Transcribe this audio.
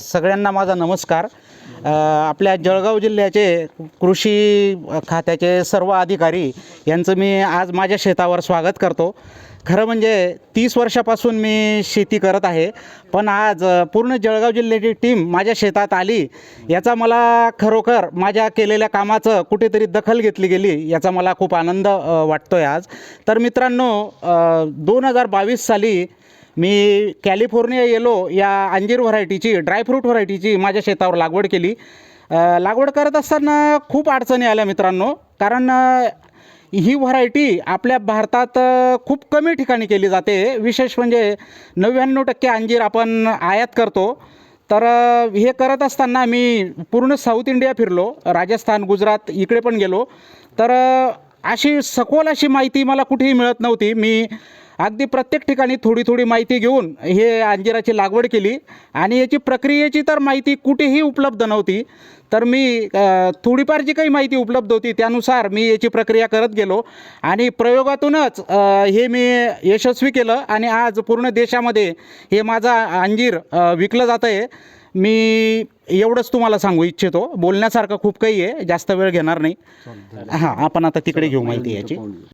सगळ्यांना माझा नमस्कार. आपल्या जळगाव जिल्ह्याचे कृषी खात्याचे सर्व अधिकारी यांचं मी आज माझ्या शेतावर स्वागत करतो. खरं म्हणजे 30 वर्षापासून मी शेती करत आहे, पण आज पूर्ण जळगाव जिल्ह्याची टीम माझ्या शेतात आली याचा मला खरोखर माझ्या केलेल्या कामाचं कुठेतरी दखल घेतली गेली याचा मला खूप आनंद वाटतो आहे आज. तर मित्रांनो, 2022 साली मी कॅलिफोर्निया येलो या अंजीर व्हरायटीची, ड्रायफ्रूट व्हरायटीची माझ्या शेतावर लागवड केली. लागवड करत असताना खूप अडचणी आल्या मित्रांनो, कारण ही व्हरायटी आपल्या भारतात खूप कमी ठिकाणी केली जाते. विशेष म्हणजे 99% अंजीर आपण आयात करतो. तर हे करत असताना मी पूर्ण साऊथ इंडिया फिरलो, राजस्थान, गुजरात इकडे पण गेलो. तर अशी सखोल अशी माहिती मला कुठेही मिळत नव्हती. मी अगदी प्रत्येक ठिकाणी थोडी थोडी माहिती घेऊन हे अंजिराची लागवड केली आणि याची प्रक्रियेची तर माहिती कुठेही उपलब्ध नव्हती. तर मी थोडीफार जी काही माहिती उपलब्ध होती त्यानुसार मी याची प्रक्रिया करत गेलो आणि प्रयोगातूनच हे मी यशस्वी केलं आणि आज पूर्ण देशामध्ये हे माझा अंजीर विकलं जातं आहे. मी एवढंच तुम्हाला सांगू इच्छितो. बोलण्यासारखं खूप काही आहे, जास्त वेळ घेणार नाही. हां, आपण आता तिकडे घेऊ माहिती याची.